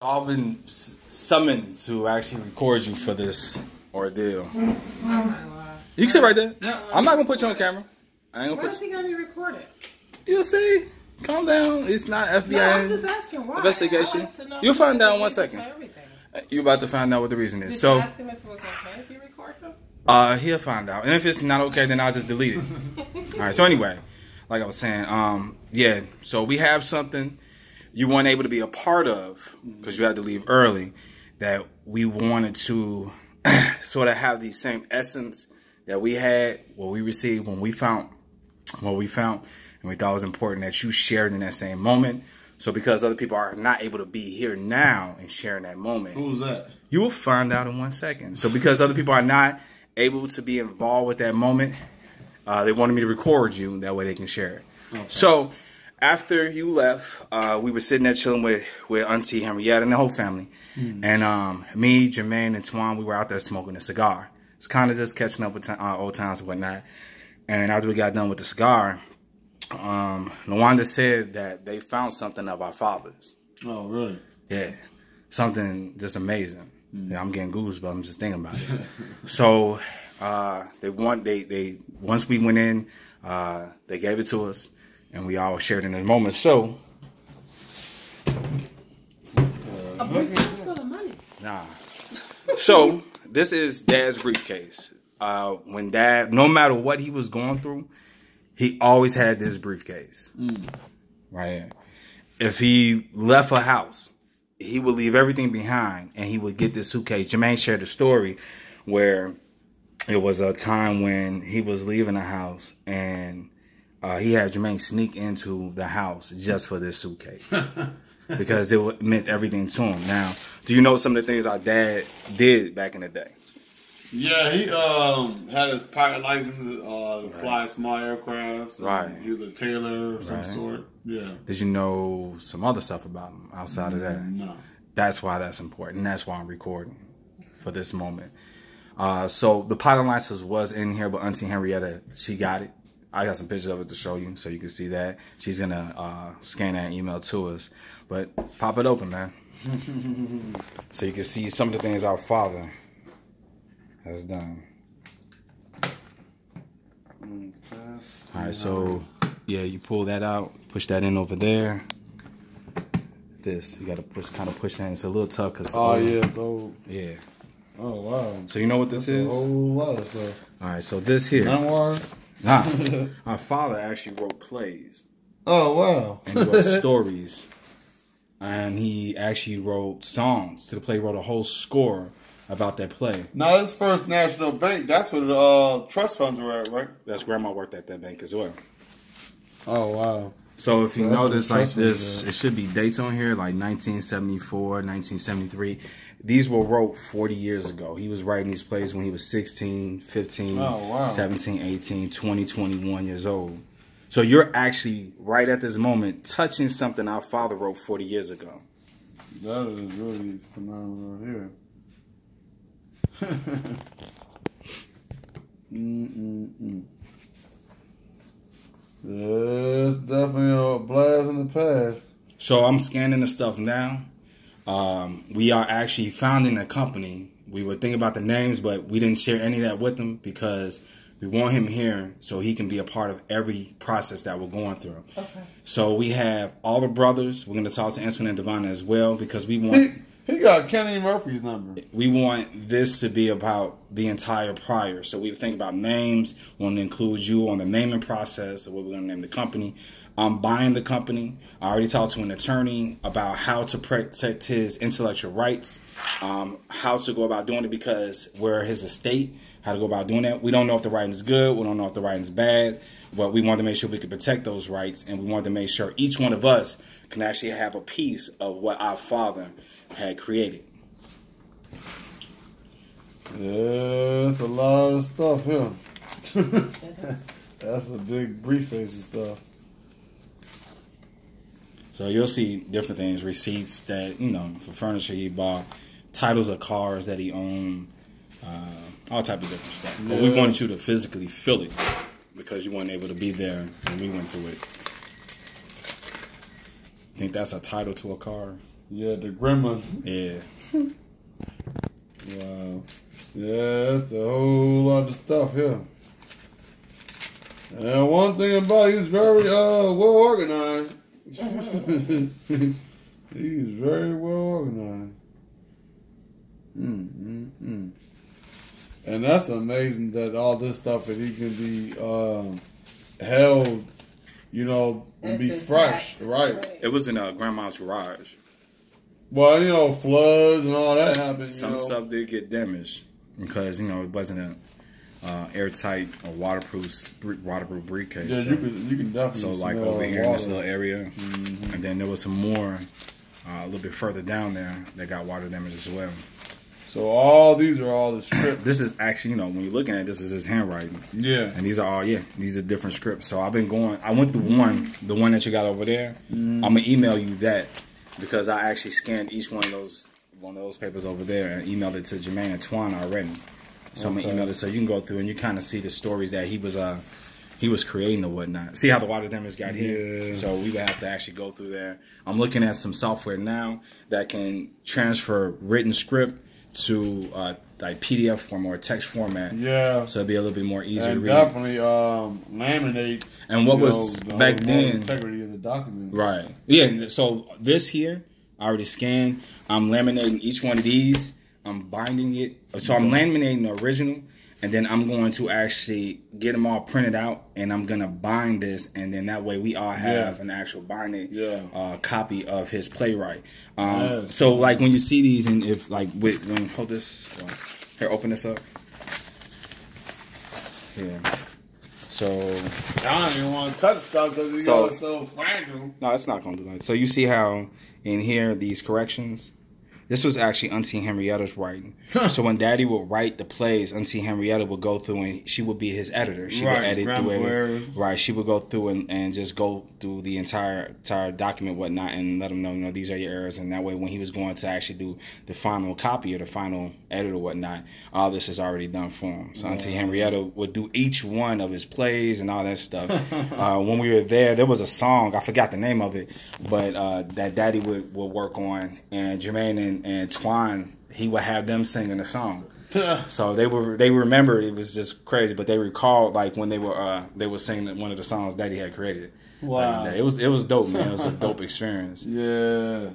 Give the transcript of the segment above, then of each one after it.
I've been summoned to actually record you for this ordeal. You can sit right there. I'm not gonna put you on camera. I ain't gonna Why is he gonna be recorded? You'll see. Calm down. It's not FBI. No, I'm just asking why. Investigation. Like to know You'll find out in 1 second. Everything. You're about to find out what the reason is. Did So you ask him if it was okay if you record him? he'll find out. And if it's not okay, then I'll just delete it. All right. So anyway, like I was saying, yeah. So we have something you weren't able to be a part of because you had to leave early. That we wanted to sort of have the same essence that we had, what we received when we found what we found, and we thought it was important that you shared in that same moment. So because other people are not able to be here now and share in that moment. Who's that? You will find out in 1 second. So because other people are not able to be involved with that moment, they wanted me to record you. That way they can share it. Okay. So after you left, we were sitting there chilling with Auntie Henrietta and the whole family. And me, Jermaine, and Twan, we were out there smoking a cigar. It's kind of just catching up with old times and whatnot. And after we got done with the cigar, Nwanda said that they found something of our fathers. Oh, really? Yeah. Something just amazing. Yeah, I'm getting goosebumps just thinking about it. So they once we went in, they gave it to us, and we all shared in the moment. So A briefcase full of money. nah. So this is Dad's briefcase. When Dad, no matter what he was going through, he always had this briefcase. Right? If he left a house, he would leave everything behind and he would get this suitcase. Jermaine shared a story where it was a time when he was leaving the house and he had Jermaine sneak into the house just for this suitcase. Because it meant everything to him. Now, do you know some of the things our dad did back in the day? Yeah, he had his pilot license to fly small aircrafts. Right. He was a tailor of some sort. Yeah. Did you know some other stuff about him outside of that? No. That's why that's important. That's why I'm recording for this moment. So the pilot license was in here, but Auntie Henrietta, she got it. I got some pictures of it to show you so you can see that. She's going to scan that email to us. But pop it open, man. So you can see some of the things our father has done. All right, so, yeah, you pull that out. Push that in over there. This, you got to kind of push that in. It's a little tough because... Oh, yeah, go. Yeah. Oh, wow. So you know what this is? A whole lot of stuff. All right, so this here... Memoir? Nah, our father actually wrote plays. Oh, wow. And he wrote stories. And he actually wrote songs to the play, wrote a whole score about that play. Now, this First National Bank, that's where the trust funds were at, right? That's Grandma worked at that bank as well. Oh, wow. So if you notice like this, it should be dates on here, like 1974, 1973. These were wrote 40 years ago. He was writing these plays when he was 16, 15, 17, 18, 20, 21 years old. So you're actually, right at this moment, touching something our father wrote 40 years ago. That is really phenomenal here. Yeah, it's definitely a blast in the past. So I'm scanning the stuff now. We are actually founding a company. We were thinking about the names, but we didn't share any of that with him because we want him here so he can be a part of every process that we're going through. Okay. So we have all the brothers. We're going to talk to Antoine and Devon as well because we want... He got Kenny Murphy's number. We want this to be about the entire prior. So we think about names. We want to include you on the naming process of what we're going to name the company. I'm buying the company. I already talked to an attorney about how to protect his intellectual rights, how to go about doing it because we're his estate, how to go about doing that. We don't know if the writing's good. We don't know if the writing's bad. But we wanted to make sure we could protect those rights. And we wanted to make sure each one of us can actually have a piece of what our father had created. Yeah, it's a lot of stuff here. That's a big briefcase of stuff. So you'll see different things, receipts that, you know, for furniture he bought, titles of cars that he owned, all type of different stuff. Yeah. But we wanted you to physically feel it because you weren't able to be there when we went through it. Think that's a title to a car? Yeah, the gremlin. Yeah. Wow. Yeah, that's a whole lot of stuff here. And one thing about it, he's very well organized. He's very well organized. And that's amazing that all this stuff that he can be held, you know, and be fresh, right? It was in grandma's garage. Well, you know, floods and all that happened. Some stuff did get damaged because, you know, it wasn't a airtight or waterproof briefcase. Yeah, so, you can definitely. So like over here in this little area, and then there was some more a little bit further down there that got water damage as well. So all these are all the scripts. This is actually, you know, when you're looking at it, this is his handwriting. Yeah. And these are all, these are different scripts. So I've been going, I went through the one that you got over there. I'm going to email you that because I actually scanned each one of those papers over there and emailed it to Jermaine and Twan already. So I'm going to email it so you can go through and you kind of see the stories that he was creating or whatnot. See how the water damage got here? So we would have to actually go through there. I'm looking at some software now that can transfer written script to like PDF form or text format. Yeah. So it'd be a little bit more easier to read. Definitely laminate. And what was back then? Integrity of the document. Right. Yeah. So this here, I already scanned. I'm laminating each one of these. I'm binding it. So I'm laminating the original. And then I'm going to actually get them all printed out, and I'm going to bind this, and then that way we all have an actual binded copy of his playwright. So, like, when you see these, and if, like, when hold this, here, open this up. Yeah. So. I don't even want to touch stuff because it's so fragile. No, it's not going to do that. So, you see how in here, these corrections. This was actually Auntie Henrietta's writing. So when Daddy would write the plays, Auntie Henrietta would go through and she would be his editor. She would edit through it. Right. She would go through and just go through the entire document, whatnot, and let him know, you know, these are your errors. And that way, when he was going to actually do the final copy or the final edit or whatnot, all this is already done for him. So Auntie Henrietta would do each one of his plays and all that stuff. When we were there was a song, I forgot the name of it, but that Daddy would work on, and Jermaine and Twan, he would have them singing the song. So they remembered, it was just crazy, but they recalled like when they were singing one of the songs Daddy had created. Wow. It was dope, man. It was a dope experience. Yeah.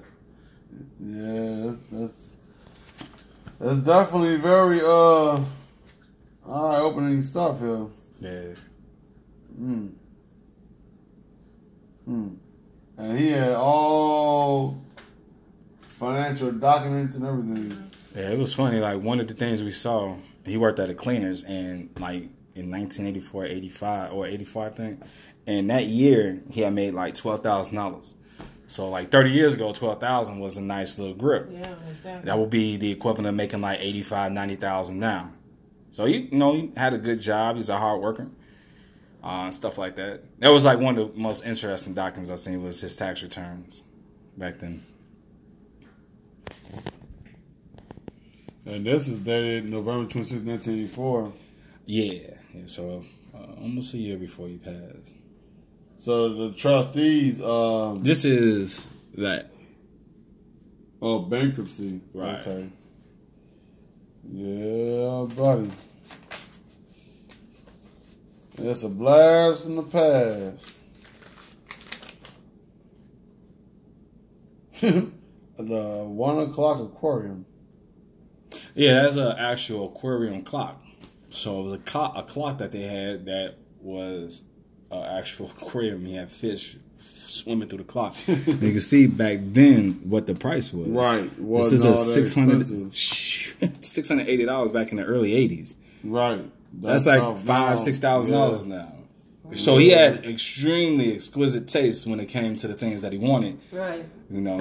That's definitely very eye-opening stuff here. Yeah. And he had all financial documents and everything. Yeah, it was funny. Like, one of the things we saw, he worked at a cleaners, and like in 1984, 85, or 84, I think. And that year, he had made like $12,000. So like 30 years ago, 12,000 was a nice little grip. Yeah, exactly. That would be the equivalent of making like 85, 90,000 now. So he had a good job. He was a hard worker. Stuff like that. That was like one of the most interesting documents I've seen was his tax returns back then. And this is dated November 26, 1984. Yeah. So almost a year before he passed. So the trustees. This is that. Oh, bankruptcy. Right. Okay. Yeah, buddy. It's a blast from the past. The 1 o'clock aquarium. Yeah, that's an actual aquarium clock. So it was a clock that they had that was an actual aquarium. He had fish swimming through the clock. You can see back then what the price was. Right. This is a $680 back in the early 80s. Right. That's like $5,000-$6,000 now. So he had extremely exquisite taste when it came to the things that he wanted. Right.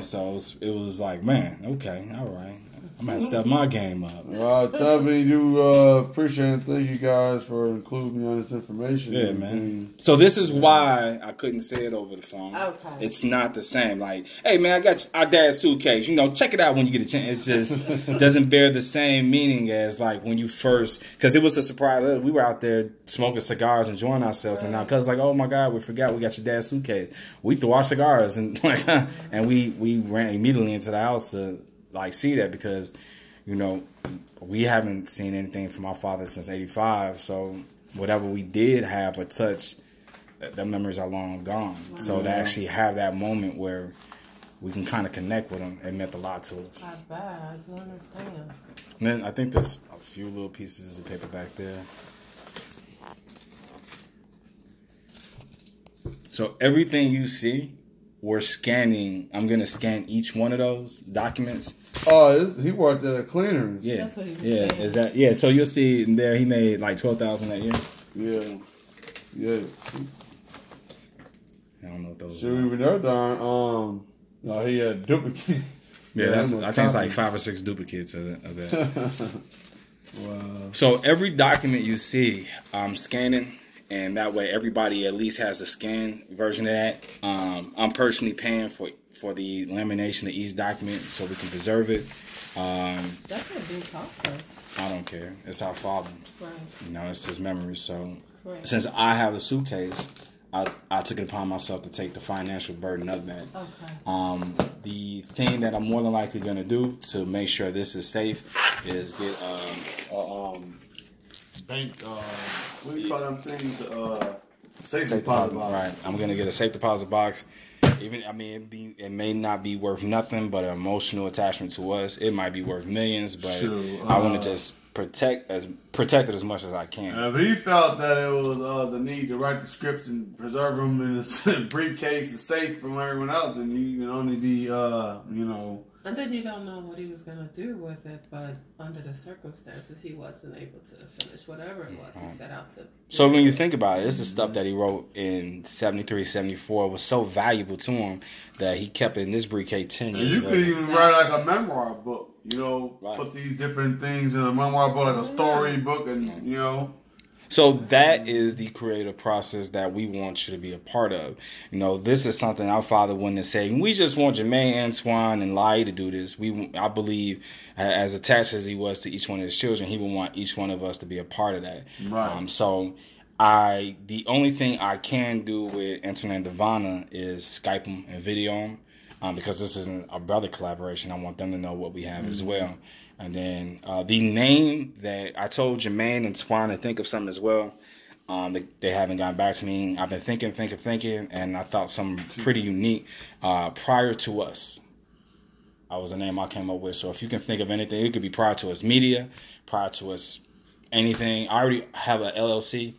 So it was like, man, okay, all right. I'm going to step my game up. Definitely do appreciate and thank you guys for including me on this information. Yeah, man. So this is why I couldn't say it over the phone. Okay. It's not the same. Like, hey, man, I got our dad's suitcase. Check it out when you get a chance. It just doesn't bear the same meaning as, like, when you first... Because it was a surprise. We were out there smoking cigars, enjoying ourselves. Right. And now, because, like, oh, my God, we forgot we got your dad's suitcase. We threw our cigars and, like, and we we ran immediately into the house to like see that because, you know, we haven't seen anything from our father since '85. So whatever we did have or touch, the memories are long gone. Wow. So to actually have that moment where we can kind of connect with him, it meant a lot to us. Not bad. I do understand. And then I think there's a few little pieces of paper back there. So everything you see, we're scanning. I'm going to scan each one of those documents. Oh, he worked at a cleaner's. Yeah. That's what he was saying. Is that, yeah, so you'll see in there he made like $12,000 that year. Yeah. Yeah. I don't know what those Should we be there, darn? No, he had duplicate. Yeah, that's. I think it's like 5 or 6 duplicates of that. Wow. So every document you see, I'm scanning, and that way everybody at least has a scan version of that. I'm personally paying for the lamination of each document so we can preserve it. That's a big cost, though. I don't care. It's our father. Right. You know, it's his memory. So Right. since I have a suitcase, I took it upon myself to take the financial burden of that. Okay. The thing that I'm more than likely going to do to make sure this is safe is get bank. What do you call them things? Safe deposit deposit box. Right. I'm going to get a safe deposit box. Even it may not be worth nothing, but an emotional attachment to us. It might be worth millions, but Sure. I want to just protect it as much as I can. If he felt that it was the need to write the scripts and preserve them in a briefcase and safe from everyone else, then you can only be, And then you don't know what he was going to do with it, but under the circumstances, he wasn't able to finish whatever it was he set out to. So when you think about it, this is stuff that he wrote in 73, 74 was so valuable to him that he kept it in this briefcase 10 years you could later. even write like a memoir book, Right. put these different things in a memoir book, like a story book, and, So that is the creative process that we want you to be a part of. This is something our father wouldn't have said. We just want Jermaine, Antoine, and Lai to do this. I believe, as attached as he was to each one of his children, he would want each one of us to be a part of that. Right. So the only thing I can do with Antoine and Devonna is Skype them and video them. Because this isn't a brother collaboration, I want them to know what we have as well. And then the name that I told Jermaine and Twan to think of something as well. They haven't gotten back to me. I've been thinking, and I thought something pretty unique. Prior to Us, I was the name I came up with. So if you can think of anything, it could be Prior to Us Media, Prior to Us anything. I already have a LLC.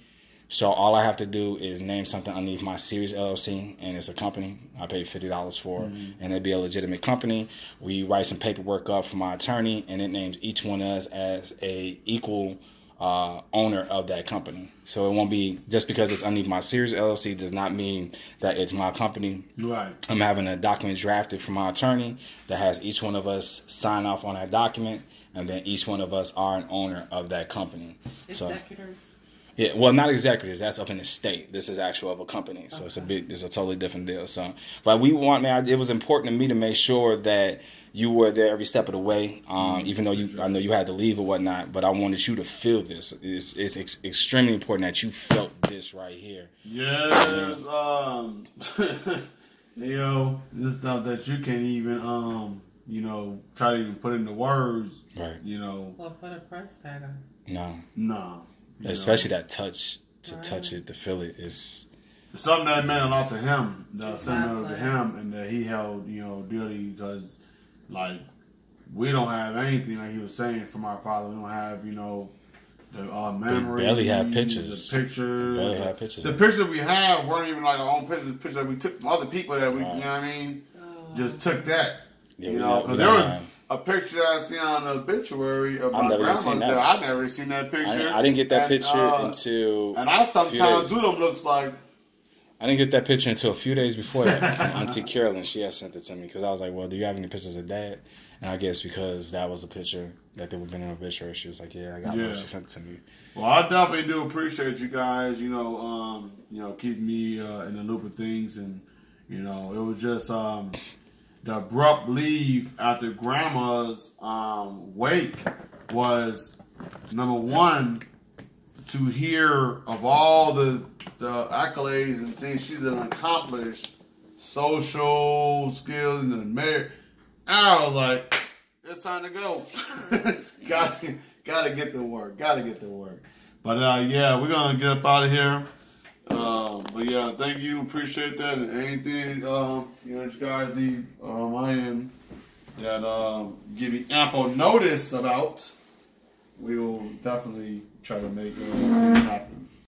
So all I have to do is name something underneath my Series LLC, and it's a company. I paid $50 for it, and it'd be a legitimate company. We write some paperwork up for my attorney, and it names each one of us as a equal owner of that company. So it won't be just because it's underneath my Series LLC does not mean that it's my company. Right. I'm having a document drafted from my attorney that has each one of us sign off on that document, and then each one of us are an owner of that company. Executors. Yeah, well, not executives. That's up in the state. This is actual of a company, so it's a totally different deal. So, but it was important to me to make sure that you were there every step of the way. Even though I know you had to leave or whatnot, but I wanted you to feel this. It's extremely important that you felt this right here. Yes, this stuff that you can't even try to even put into words. Right. Well, put a price tag on. No. Especially that touch, touch it, to feel it. It's something that meant a lot to him, and that he held, dearly, because, we don't have anything, like he was saying, from our father. We don't have, the memories. We barely have pictures. The pictures. Barely have pictures. The pictures we have weren't even like our own pictures. The pictures that we took from other people that we, just took that. Because there was a picture that I see on the obituary of my grandma's that I never seen that picture. I didn't get that picture until. And I sometimes do them looks like. I didn't get that picture until a few days before that from Auntie Carolyn. She had sent it to me because I was like, "Well, do you have any pictures of Dad?" And I guess because that was a picture that they would have been in the obituary, she was like, "Yeah, I got one." She sent it to me. Well, I definitely do appreciate you guys. Keeping me in the loop of things, and it was just the abrupt leave after Grandma's wake was number one, to hear of all the accolades and things she's accomplished, social skills and the marriage. I was like, it's time to go. Gotta get to work. But yeah, we're gonna get up out of here. But yeah, thank you, appreciate that. And anything you guys need I am that give me ample notice about, we will definitely try to make things happen.